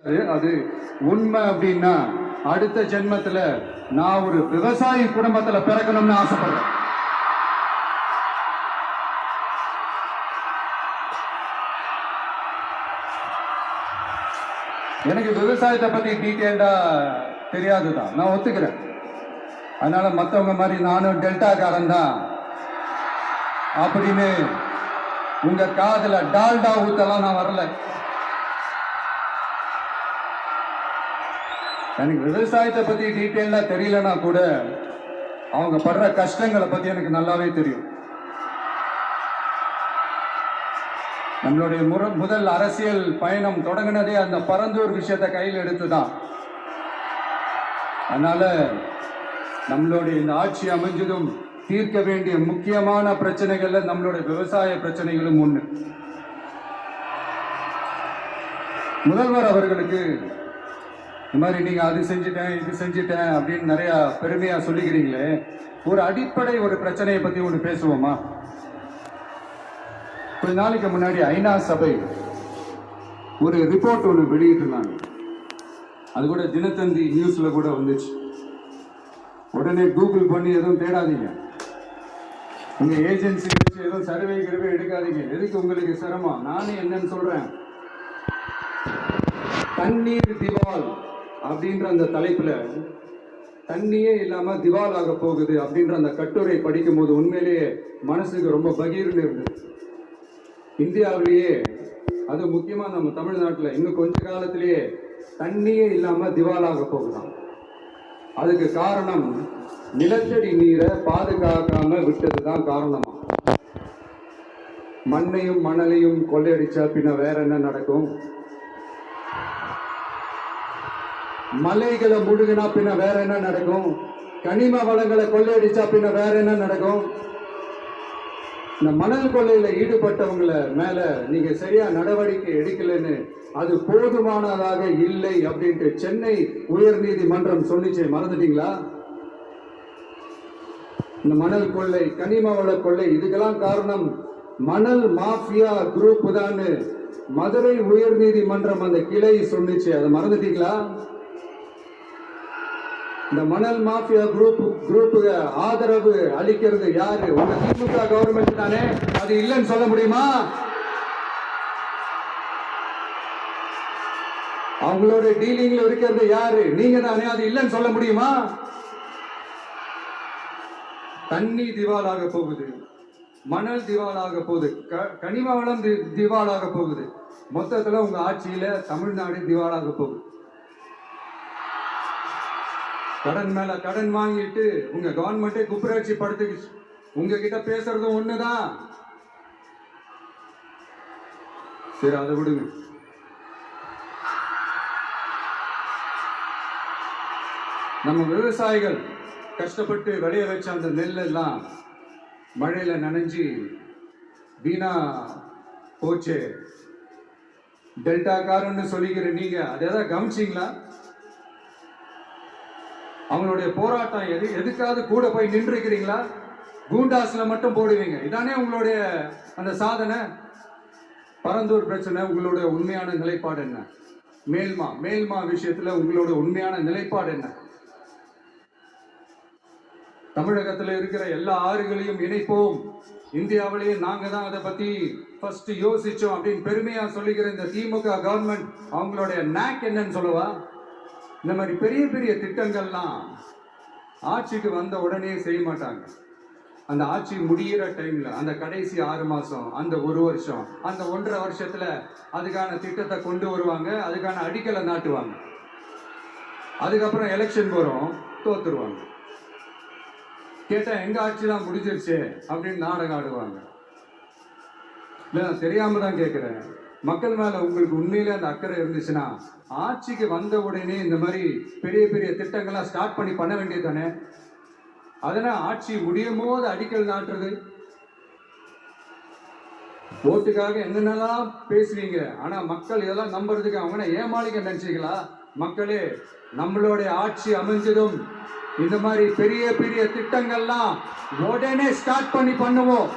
அது உண்மை அப்படின்னா அடுத்த ஜென்மத்துல நான் ஒரு விவசாயி குடும்பத்துல பிறக்கணும்னு ஆசைப்படுறேன். எனக்கு விவசாயத்தை பத்தி டீட்டெயில்டா தெரியாதுதான், நான் ஒத்துக்கிறேன். அதனால மற்றவங்க மாதிரி நானும் டெல்டாக்காரன் தான் அப்படின்னு உங்க காதுல டால்டா ஊத்தலாம் நான் வரல. எனக்கு விவசாயத்தை பத்தி டீட்டெயிலா தெரியலனா கூட அவங்க படுற கஷ்டங்களை பத்தி எனக்கு நல்லாவே தெரியும். நம்மளுடைய முதல் அரசியல் பயணம் தொடங்கினதே அந்த பரந்தூர் விஷயத்தை கையில் எடுத்துதான். அதனால நம்மளுடைய இந்த ஆட்சி அமைஞ்சதும் தீர்க்க வேண்டிய முக்கியமான பிரச்சனைகள்ல நம்மளுடைய விவசாய பிரச்சனைகளும் ஒண்ணு. முதல்வர் அவர்களுக்கு இந்த மாதிரி நீங்க அது செஞ்சுட்டேன் இது செஞ்சுட்டேன் அப்படின்னு நிறைய பெருமையா சொல்லிக்கிறீங்களே, ஒரு அடிப்படை ஒரு பிரச்சனையை பத்தி ஒன்று பேசுவோமா? கொஞ்ச நாளைக்கு முன்னாடி ஐநா சபை ஒரு ரிப்போர்ட் ஒன்று வெளியிட்டிருந்தாங்க. அது கூட தினத்தந்தி நியூஸ்ல கூட வந்துச்சு. உடனே கூகுள் பண்ணி எதுவும் தேடாதீங்க, உங்க ஏஜென்சி வச்சு எதுவும் சர்வே எடுக்காதீங்க. எதுக்கு உங்களுக்கு சிரமம்? நானே என்னன்னு சொல்றேன். தண்ணீர் திவால் அப்படின்ற அந்த தலைப்புல தண்ணியே இல்லாம திவால் ஆக போகுது அப்படின்ற அந்த கட்டுரை படிக்கும் போது உண்மையிலேயே மனசுக்கு ரொம்ப பகீர்னு இருந்தது. இந்தியாவிலேயே அது முக்கியமா நம்ம தமிழ்நாட்டில் இன்னும் கொஞ்ச காலத்திலேயே தண்ணியே இல்லாம திவாலாக போகுதான். அதுக்கு காரணம் நிலத்தடி நீரை பாதுகாக்காம விட்டதுதான் காரணமா. மண்ணையும் மணலையும் கொள்ளையடிச்சா பின்ன வேற என்ன நடக்கும்? மலைகளை முழுகினா பின்ன வேற என்ன நடக்கும்? கனிம வளங்களை கொள்ளையடிச்சா பின்ன வேற என்ன நடக்கும்? இந்த மணல் கொள்ளையில ஈடுபட்டவங்கள மேல நீங்க சரியா நடவடிக்கை எடுக்கலன்னு அது போதுமானதாக இல்லை அப்படின்ட்டு சென்னை உயர் நீதிமன்றம் சொல்லிச்சே, மறந்துட்டீங்களா? இந்த மணல் கொள்ளை, கனிம வள கொள்ளை, இதுக்கெல்லாம் காரணம் மணல் மாஃபியா குரூப் தான் மதுரை உயர் நீதிமன்றம் அந்த கிளை சொல்லிச்சு. அதை மறந்துட்டீங்களா? இந்த மணல் மாஃபியா குரூப்புக்கு ஆதரவு அளிக்கிறது யாரு? உங்க திமுக கவர்மெண்ட் தானே. அது இல்லைன்னு சொல்ல முடியுமா? அவங்களோட டீலிங்ல இருக்கிறது யாரு? நீங்க தானே. அது இல்லைன்னு சொல்ல முடியுமா? தண்ணி திவாலாக போகுது, மணல் திவாலாக போகுது, கனிம வளம் திவாலாக போகுது. மொத்தத்துல உங்க ஆட்சியில தமிழ்நாடு திவாலாக போகுது. கடன் மேல கடன் வாங்கிட்டு உங்க கவர்மெண்டே குப்புராட்சி படுத்துக்கிச்சு. உங்ககிட்ட பேசுறதும் ஒண்ணுதான். சரி, அதை விடுங்க. நம்ம விவசாயிகள் கஷ்டப்பட்டு விளைய வச்ச அந்த நெல் எல்லாம் மழையில நனைஞ்சி வீணா போச்சு. டெல்டாக்காரன்னு சொல்லிக்கிற நீங்க அதை ஏதாவது கவனிச்சிங்களா? அவங்களுடைய போராட்டம் எதுக்காவது கூட போய் நின்று இருக்கிறீங்களா? கூண்டாஸ்ல மட்டும் போடுவீங்க. இதானே உங்களுடைய அந்த சாதனை. பரந்தூர் பிரச்சனை உங்களுடைய உண்மையான நிலைப்பாடு என்ன? மேல்மா விஷயத்துல உங்களோட உண்மையான நிலைப்பாடு என்ன? தமிழகத்துல இருக்கிற எல்லா ஆறுகளையும் இணைப்போம், இந்தியாவிலேயே நாங்க தான் அதை பத்தி ஃபர்ஸ்ட் யோசிச்சோம் அப்படின்னு பெருமையா சொல்லிக்கிற இந்த திமுக கவர்மெண்ட் அவங்களுடைய நாக் என்னன்னு சொல்லவா? இந்த மாதிரி பெரிய பெரிய திட்டங்கள்லாம் ஆட்சிக்கு வந்த உடனே செய்ய மாட்டாங்க. அந்த ஆட்சி முடிகிற டைம்ல, அந்த கடைசி 6 மாசம், அந்த 1 வருஷம், அந்த 1.5 வருஷத்துல அதுக்கான திட்டத்தை கொண்டு வருவாங்க, அதுக்கான அடிக்கலை நாட்டுவாங்க. அதுக்கப்புறம் எலெக்ஷன் வரும், தோத்துருவாங்க. கேட்டா எங்க ஆட்சி தான் முடிஞ்சிருச்சு அப்படின்னு நாடகம் ஆடுவாங்க. இல்ல, தெரியாம தான் கேட்கிறேன். மக்கள் மேல உங்களுக்கு உண்மையிலே அந்த அக்கறை இருந்துச்சுன்னா ஆட்சிக்கு வந்த உடனே இந்த மாதிரி பெரிய பெரிய திட்டங்கள்லாம் ஸ்டார்ட் பண்ண வேண்டியது தானே. அதனால ஆட்சி முடியும் போது அடிக்கல் நாட்டுறது. ஓட்டுக்காக என்னென்னலாம் பேசுவீங்க, ஆனா மக்கள் இதெல்லாம் நம்புறதுக்கு அவங்க ஏமாளிக்க நினைச்சீங்களா? மக்களே, நம்மளுடைய ஆட்சி அமைஞ்சதும் இந்த மாதிரி பெரிய பெரிய திட்டங்கள்லாம் உடனே ஸ்டார்ட் பண்ணுவோம்.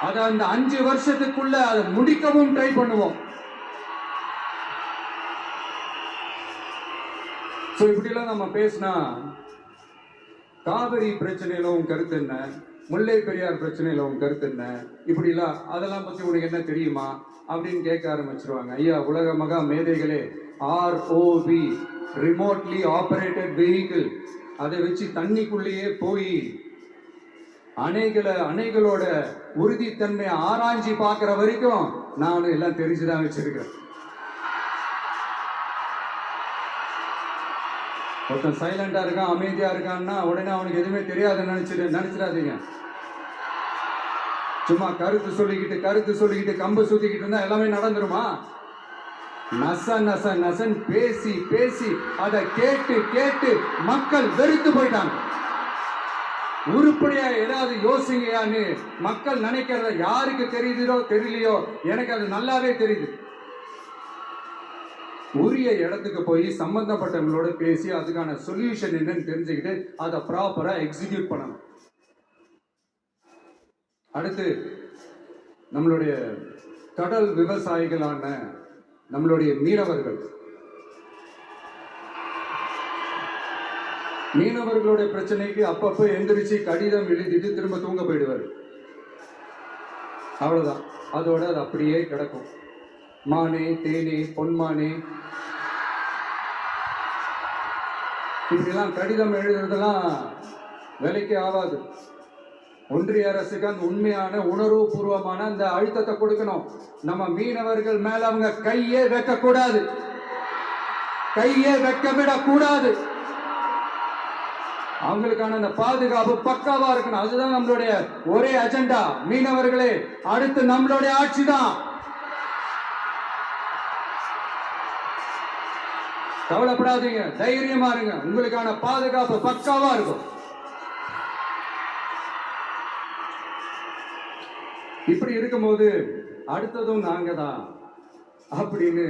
அதை அந்த 5 வருஷத்துக்குள்ள அதை முடிக்கவும் ட்ரை பண்ணுவோம். ஸோ இப்படிலாம் நம்ம பேசினா காவிரி பிரச்சனையில உன் கருத்து என்ன, முல்லை பெரியார் பிரச்சனையில உன் கருத்து என்ன, இப்படிலாம் அதெல்லாம் பத்தி உனக்கு என்ன தெரியுமா அப்படின்னு கேட்க ஆரம்பிச்சிருவாங்க. ஐயா, உலக மகா மேதைகளே, ROV, ரிமோட்லி ஆபரேட்டட் வெஹிக்கிள், அதை வச்சு தண்ணிக்குள்ளேயே போய் அணைகளோட உறுதித்தன்மை ஆராய்ச்சி பார்க்கிற வரைக்கும் நானும் எல்லாம் தெரிஞ்சுதான் வச்சிருக்கிறேன். ஒருத்தன் சைலண்டா இருக்கான், அமைதியா இருக்கான்னா உடனே அவனுக்கு எதுவுமே தெரியாதுன்னு நினைச்சிடாதீங்க. சும்மா கருத்து சொல்லிக்கிட்டு கம்பு சுத்திக்கிட்டு இருந்தா எல்லாமே நடந்துருமா? நசன் பேசி பேசி அதை கேட்டு மக்கள் வெறுத்து போயிட்டாங்க. உருப்படியா ஏதாவது யோசிங்கயான்னு மக்கள் நினைக்கிறத யாருக்கு தெரியுதோ தெரியலையோ, எனக்கு அது நல்லாவே தெரியுது. உரிய இடத்துக்கு போய் சம்பந்தப்பட்டவங்களோட பேசி அதுக்கான சொல்யூஷன் என்னன்னு தெரிஞ்சுக்கிட்டு அதை ப்ராப்பரா எக்ஸிக்யூட் பண்ணணும். அடுத்து நம்மளுடைய கடல் விவசாயிகளான நம்மளுடைய மீனவர்களுடைய பிரச்சனைக்கு அப்பப்போ எந்திரிச்சு கடிதம் எழுதிட்டு திரும்ப தூங்க போயிடுவார். அவ்வளவுதான், அதோட அது அப்படியே கிடக்கும். மானே தேனே பொன்மானே இப்படிலாம் கடிதம் எழுதுறதெல்லாம் வேலைக்கு ஆகாது. ஒன்றிய அரசுக்கு அந்த உண்மையான உணர்வு பூர்வமான அந்த அழுத்தத்தை கொடுக்கணும். நம்ம மீனவர்கள் மேல அவங்க கையே வைக்க கூடாது, கையே வைக்க விடக்கூடாது. அவங்களுக்கான அந்த பாதுகாப்பு பக்காவா இருக்கணும். அதுதான் நம்மளுடைய ஒரே அஜெண்டா. மீனவர்களே, அடுத்து நம்மளுடைய ஆட்சி தான். கவலைப்படாதீங்க, தைரியமா இருங்க, உங்களுக்கான பாதுகாப்பு பக்காவா இருக்கும். இப்படி இருக்கும்போது அடுத்ததும் நாங்க தான் அப்படின்னு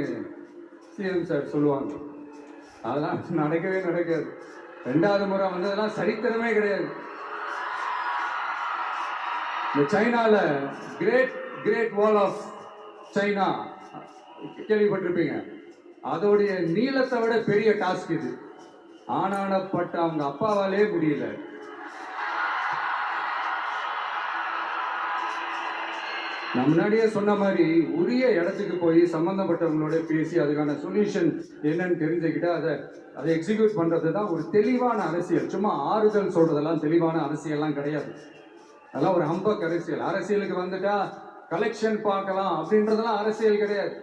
சிஎம் சார் சொல்லுவாங்க. அதெல்லாம் நடக்கவே நடக்காது. 2வது முறை வந்ததெல்லாம் சரித்திரமே கிடையாது. இந்த சைனால கிரேட் வால் ஆஃப் சைனா கேள்விப்பட்டிருப்பீங்க. அதோடைய நீளத்தை விட பெரிய டாஸ்க் இது. ஆனானப்பட்ட அவங்க அப்பாவாலே முடியல. நான் முன்னாடியே சொன்ன மாதிரி உரிய இடத்துக்கு போய் சம்பந்தப்பட்டவங்களோட பேசி அதுக்கான சொல்யூஷன் என்னன்னு தெரிஞ்சுக்கிட்டு அதை எக்ஸிக்யூட் பண்றது தான் ஒரு தெளிவான அரசியல். சும்மா ஆறுதல் சொல்றதெல்லாம் தெளிவான அரசியல்லாம் கிடையாது. அதெல்லாம் ஒரு ஹம்பக் அரசியல். அரசியலுக்கு வந்துட்டா கலெக்ஷன் பார்க்கலாம் அப்படின்றதெல்லாம் அரசியல் கிடையாது.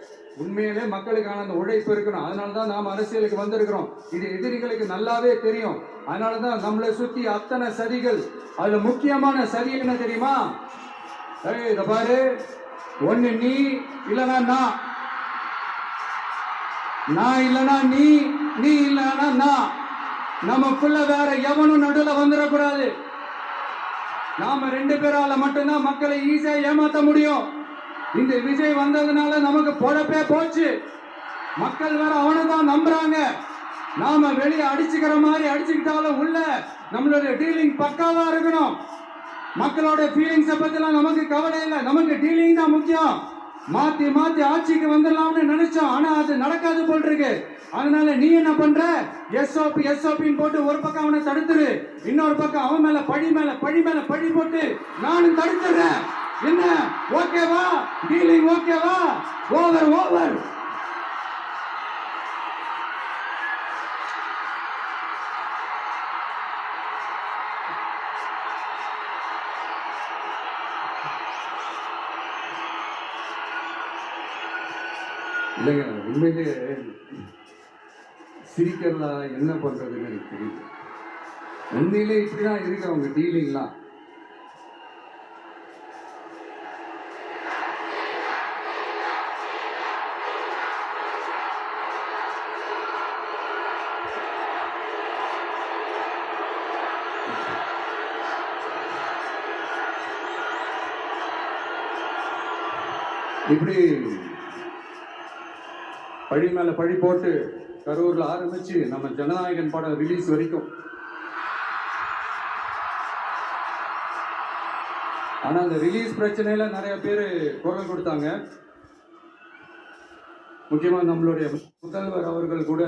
உண்மையிலே மக்களுக்கான அந்த உழைப்பு இருக்கணும். அதனாலதான் நாம் அரசியலுக்கு வந்திருக்கிறோம். இது எதிரிகளுக்கு நல்லாவே தெரியும். அதனாலதான் நம்மளை சுத்தி அத்தனை சதிகள். அதுல முக்கியமான சதி என்ன தெரியுமா? இத பாரு, ஒண்ணு நீ இல்லனா நான் இல்லனா நீ இல்லனா நான். நமக்குள்ள வேற எவனும் நடுவில் வந்துடக்கூடாது. நாம 2 பேரால மட்டும்தான் மக்களை ஈஸியா ஏமாத்த முடியும். இந்த விஜய் வந்ததுனால நமக்கு பொழப்பே போச்சு. மக்கள் வேற அவனை தான் நம்புறாங்க. நாம வெளியே அடிச்சுக்கிற மாதிரி அடிச்சுக்கிட்டாலும் உள்ள நம்மளுடைய டீலிங் பக்காவா இருக்கணும். மக்களோட ஃபீலிங்ஸை பத்திலாம் நமக்கு கவலை இல்லை. நமக்கு டீலிங் தான் முக்கியம். மாத்தி ஆட்சிக்கு வந்துடலாம்னு நினைச்சோம். ஆனா அது நடக்காது போல் இருக்கு. அதனால நீ என்ன பண்ற? எஸ்ஓபின்னு போட்டு ஒரு பக்கம் அவனை தடுத்துரு, இன்னொரு பக்கம் அவன் மேல பழி போட்டு நானும் தடுத்துறேன். என்ன ஓகேவா? டீலிங் ஓகேவா? ஓவர். இல்லைங்க, உண்மையிலே சிரிக்கிறதா என்ன பண்றதுன்னு எனக்கு தெரியும். உண்மையிலே இப்படிதான் இருக்கு அவங்க டீலிங்லாம். இப்படி பழி மேல பழி போட்டு கரூர்ல ஆரம்பிச்சு நம்ம ஜனநாயகன் படம் ரிலீஸ் வரைக்கும். ஆனா அந்த ரிலீஸ் பிரச்சனையில நிறைய பேர் குரல் கொடுத்தாங்க. முக்கியமா நம்மளுடைய முதல்வர் அவர்கள் கூட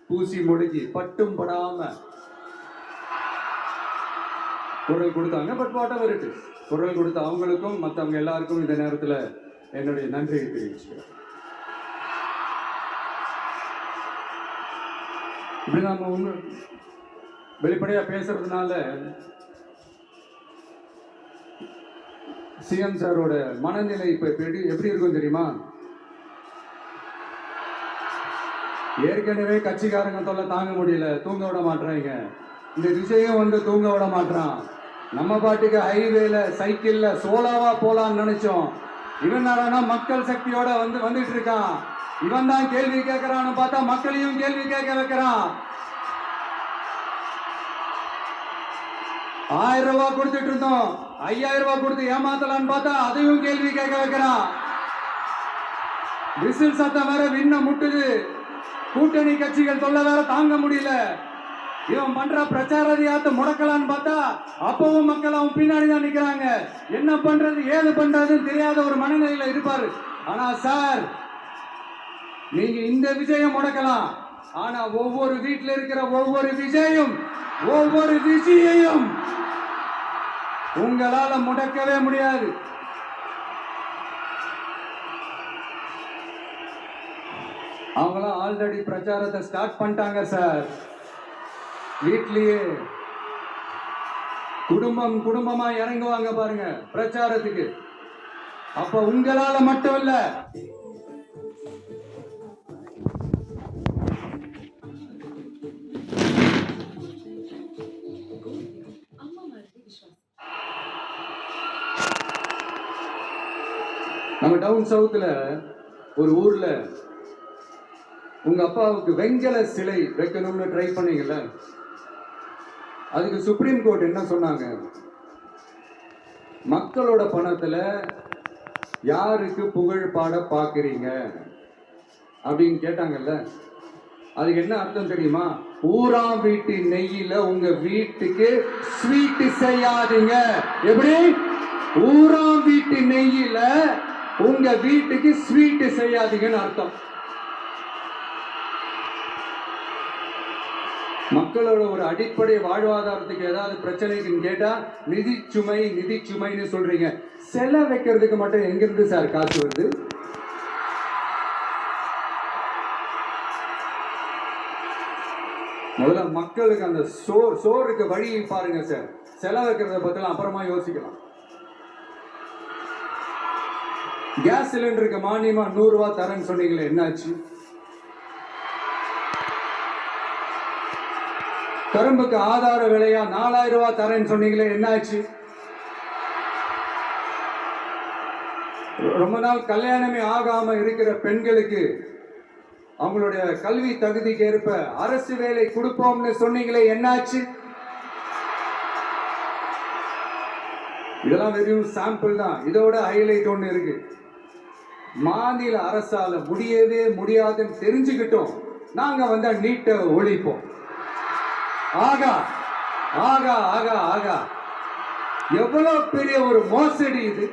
பூசி முழுகி பட்டும் படாம குரல் கொடுத்தாங்க. But what ever it is, குரல் கொடுத்த அவங்களுக்கும் மற்றவங்க எல்லாருக்கும் இந்த நேரத்தில் என்னுடைய நன்றியை தெரிவிச்சுக்கிறேன். இப்படி நாம ஒன்று வெளிப்படையா பேசுறதுனால சிஎம் சாரோட மனநிலை இப்ப எப்படி இருக்கும் தெரியுமா? ஏற்கனவே கட்சிக்காரங்க தொல்லை தாங்க முடியல, தூங்க விட மாட்டாங்க. இந்த விஷயம் வந்து தூங்க விட மாட்டான். நம்ம பாட்டுக்கு ஹைவேல சைக்கிள்ல சோலாவா போலான்னு நினைச்சோம். இவன் நாரானா மக்கள் சக்தியோட வந்துட்டு இருக்கான். இவன் தான் கேள்வி கேட்கிறான்னு பார்த்தா மக்களையும் கேள்வி கேட்க வைக்கிறான். 1000 ரூபாய் கொடுத்துட்டு இருந்தோம், 5000 ரூபாய் கொடுத்து ஏமாத்தலான்னு பார்த்தா அதையும் கேள்வி கேட்க வைக்கிறான். விசில் சத்தம் வேற விண்ண முட்டுது. கூட்டணி கட்சிகள் தொல்லை வேற தாங்க முடியல. இவன் பண்ற பிரச்சாரத்தை முடக்கலான்னு பார்த்தா அப்பவும் மக்கள் அவன் பின்னாடி தான் நிக்கிறாங்க. என்ன பண்றது ஏது பண்றதுன்னு தெரியாத ஒரு மனநிலையில இருப்பாரு. ஆனா சார், நீங்க இந்த விஜயம் முடக்கலாம். ஆனா ஒவ்வொரு வீட்டில் இருக்கிற ஒவ்வொரு விஜயையும் உங்களால முடக்கவே முடியாது. அவங்களாம் ஆல்ரெடி பிரச்சாரத்தை ஸ்டார்ட் பண்ணிட்டாங்க சார். வீட்லயே குடும்பமா இறங்குவாங்க பாருங்க பிரச்சாரத்துக்கு. அப்ப உங்களால மட்டும் இல்ல, நம்ம டவுன் சவுத்துல ஒரு ஊர்ல உங்க அப்பாவுக்கு வெங்கல சிலை வைக்கணும்னு ட்ரை பண்ணீங்கல்ல, அதுக்கு சுப்ரீம் கோர்ட் என்ன சொன்னாங்க? மக்களோட பணத்துல யாருக்கு புகழ் பாட பாக்குறீங்க அப்படின்னு கேட்டாங்கல்ல. அதுக்கு என்ன அர்த்தம் தெரியுமா? ஊராம் வீட்டு நெய்யில உங்க வீட்டுக்கு ஸ்வீட் செய்யாதீங்க. எப்படி? ஊராம் வீட்டு நெய்யில உங்க வீட்டுக்கு ஸ்வீட் செய்யாதீங்கன்னு அர்த்தம். மக்களோட ஒரு அடிப்படை வாழ்வாதாரத்துக்கு ஏதாவது பிரச்சனைக்குன்னு கேட்டா நிதி சுமைன்னு சொல்றீங்க. செல வைக்கிறதுக்கு மட்டும் எங்கிருந்து சார் காசு வருது? முதல்ல மக்களுக்கு அந்த சோறுக்கு வழியை பாருங்க சார். செலவு வைக்கிறத பத்தி அப்புறமா யோசிக்கலாம். கேஸ் சிலிண்டருக்கு மானியமா 100 ரூபாய் தரேன்னு சொன்னீங்களே, என்னாச்சு? கரும்புக்கு ஆதார விலையா 4000 ரூபாய் தரேன்னு சொன்னீங்களே, என்னாச்சு? ரொம்ப நாள் கல்யாணமே ஆகாம இருக்கிற பெண்களுக்கு அவங்களுடைய கல்வி தகுதிக்கு ஏற்ப அரசு வேலை கொடுப்போம்னு சொன்னீங்களே, என்னாச்சு? இதெல்லாம் வெறும் சாம்பிள் தான். இதோட ஹைலைட் ஒண்ணு இருக்கு. மாநில அரசால முடியவே முடியாதுன்னு தெரிஞ்சுக்கிட்டோம், நாங்க வந்தா நீட்டை ஒழிப்போம். ஆகா ஆகா ஆகா ஆகா, எவ்வளவு பெரிய ஒரு மோசடி இது!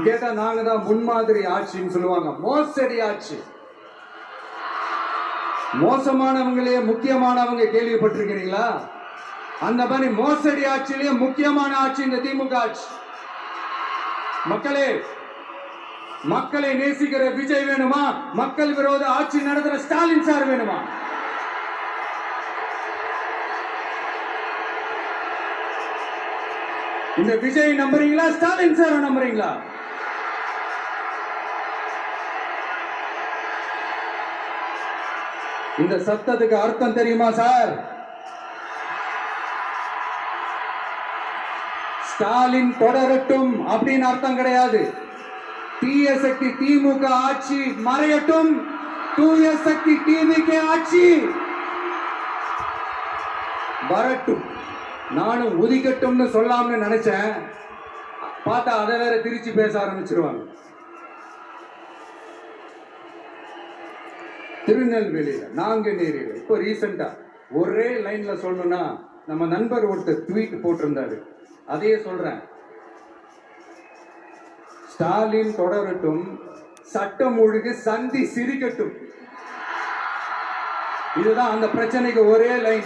கேட்டா நாங்க தான் முன்மாதிரி ஆட்சின்னு சொல்லுவாங்க. மோசடி ஆட்சி. மோசமானவங்களே முக்கியமானவங்க கேள்விப்பட்டிருக்கிறீங்களா? அந்த மாதிரி மோசடி ஆட்சியிலேயே முக்கியமான ஆட்சி இந்த திமுக ஆட்சி. மக்களை நேசிக்கிற விஜய் வேணுமா? மக்கள் விரோத ஆட்சி நடத்துற ஸ்டாலின் சார் வேணுமா? இந்த விஜய் நம்புறீங்களா, ஸ்டாலின் சார் நம்புறீங்களா? இந்த சத்தத்துக்கு அர்த்தம் தெரியுமா சார்? ஸ்டாலின் தொடரட்டும் அப்படின்னு அர்த்தம் கிடையாது. தீய சக்தி திமுக ஆட்சி மறையட்டும், தூய சக்தி டிவிகே ஆட்சி வரட்டும். நானும் உதிக்கட்டும்னு சொல்லாமன்னு நினைச்சேன், பார்த்தா அதை வேற திருச்சி பேச ஆரம்பிச்சிருவாங்க. திருநெல்வேலியில, நாங்குநேரியில இப்போ ரீசெண்டா ஒரே லைன்ல சொல்லணும்னா, நம்ம நண்பர் ஒருத்தர் ட்வீட் போட்டிருந்தாரு, அதையே சொல்றேன். ஸ்டாலின் தொடரட்டும், சட்டம் ஒழுங்கு சந்தி சிரிக்கட்டும். இதுதான் அந்த பிரச்சனைக்கு ஒரே லைன்.